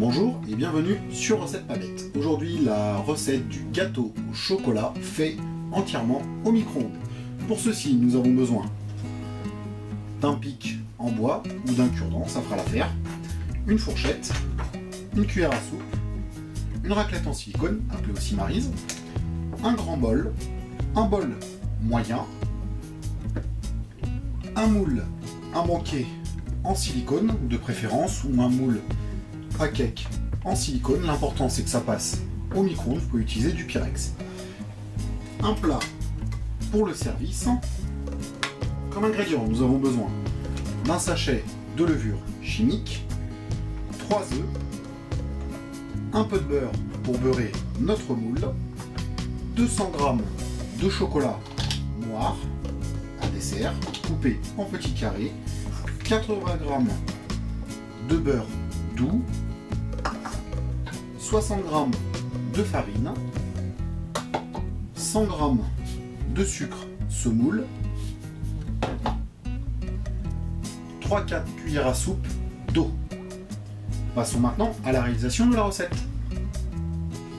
Bonjour et bienvenue sur Recette Pas Bête. Aujourd'hui, la recette du gâteau au chocolat fait entièrement au micro-ondes. Pour ceci, nous avons besoin d'un pic en bois ou d'un cure-dent, ça fera l'affaire, une fourchette, une cuillère à soupe, une raclette en silicone, appelée aussi maryse, un grand bol, un bol moyen, un moule, un banquet en silicone de préférence, ou un moule à cake en silicone. L'important c'est que ça passe au micro-ondes, vous pouvez utiliser du Pyrex. Un plat pour le service. Comme ingrédient, nous avons besoin d'un sachet de levure chimique, 3 œufs, un peu de beurre pour beurrer notre moule, 200 g de chocolat noir à dessert, coupé en petits carrés, 80 g de beurre doux, 60 g de farine, 100 g de sucre semoule, 3-4 cuillères à soupe d'eau. Passons maintenant à la réalisation de la recette.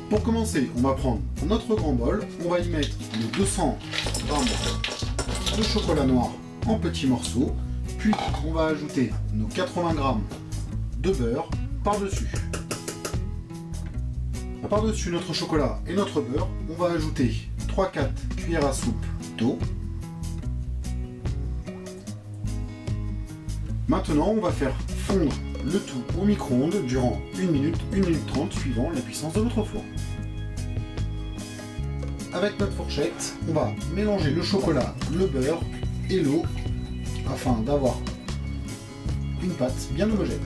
Pour commencer, on va prendre notre grand bol, on va y mettre les 200 g de chocolat noir en petits morceaux, puis on va ajouter nos 80 g de beurre par-dessus. Par-dessus notre chocolat et notre beurre, on va ajouter 3-4 cuillères à soupe d'eau. Maintenant, on va faire fondre le tout au micro-ondes durant 1 minute, 1 minute 30, suivant la puissance de votre four. Avec notre fourchette, on va mélanger le chocolat, le beurre et l'eau afin d'avoir une pâte bien homogène.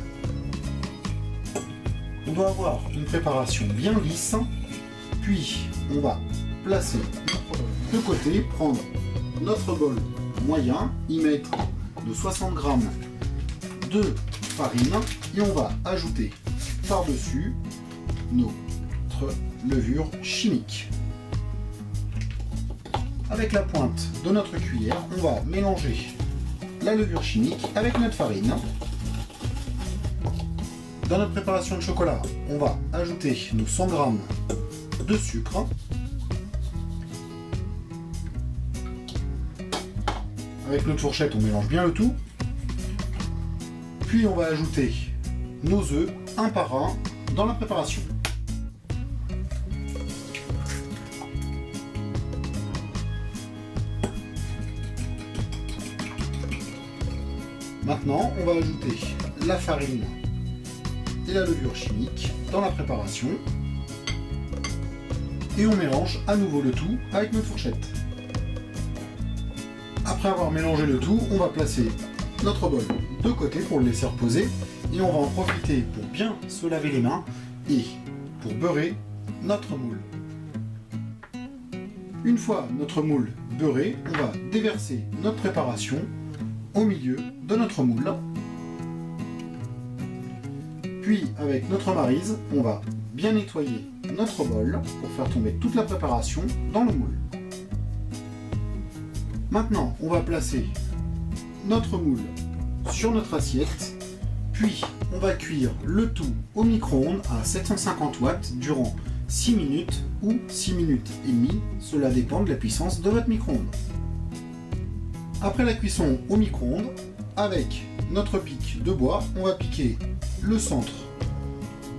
On doit avoir une préparation bien lisse, puis on va placer notre bol de côté, prendre notre bol moyen, y mettre de 60 g de farine et on va ajouter par-dessus notre levure chimique. Avec la pointe de notre cuillère, on va mélanger la levure chimique avec notre farine. Dans notre préparation de chocolat, on va ajouter nos 100 g de sucre. Avec notre fourchette, on mélange bien le tout. Puis on va ajouter nos œufs un par un dans la préparation. Maintenant, on va ajouter la farine et la levure chimique dans la préparation. Et on mélange à nouveau le tout avec notre fourchette. Après avoir mélangé le tout, on va placer notre bol de côté pour le laisser reposer. Et on va en profiter pour bien se laver les mains et pour beurrer notre moule. Une fois notre moule beurré, on va déverser notre préparation au milieu de notre moule. Puis avec notre maryse, on va bien nettoyer notre bol pour faire tomber toute la préparation dans le moule. Maintenant, on va placer notre moule sur notre assiette, puis on va cuire le tout au micro-ondes à 750 watts durant 6 minutes ou 6 minutes et demie, cela dépend de la puissance de votre micro-ondes. Après la cuisson au micro-ondes, avec notre pic de bois, on va piquer le centre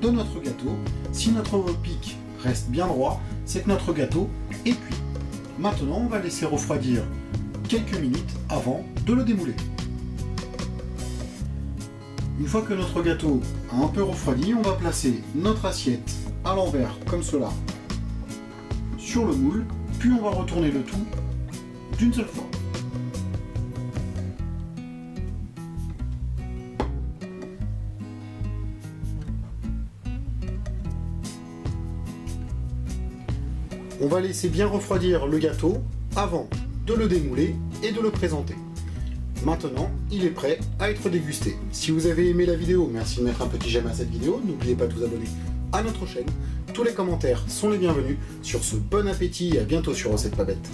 de notre gâteau. Si notre pic reste bien droit, c'est que notre gâteau est cuit. Maintenant, on va laisser refroidir quelques minutes avant de le démouler. Une fois que notre gâteau a un peu refroidi, on va placer notre assiette à l'envers, comme cela, sur le moule, puis on va retourner le tout d'une seule fois. On va laisser bien refroidir le gâteau avant de le démouler et de le présenter. Maintenant, il est prêt à être dégusté. Si vous avez aimé la vidéo, merci de mettre un petit j'aime à cette vidéo. N'oubliez pas de vous abonner à notre chaîne. Tous les commentaires sont les bienvenus. Sur ce, bon appétit et à bientôt sur Recette Pas Bête.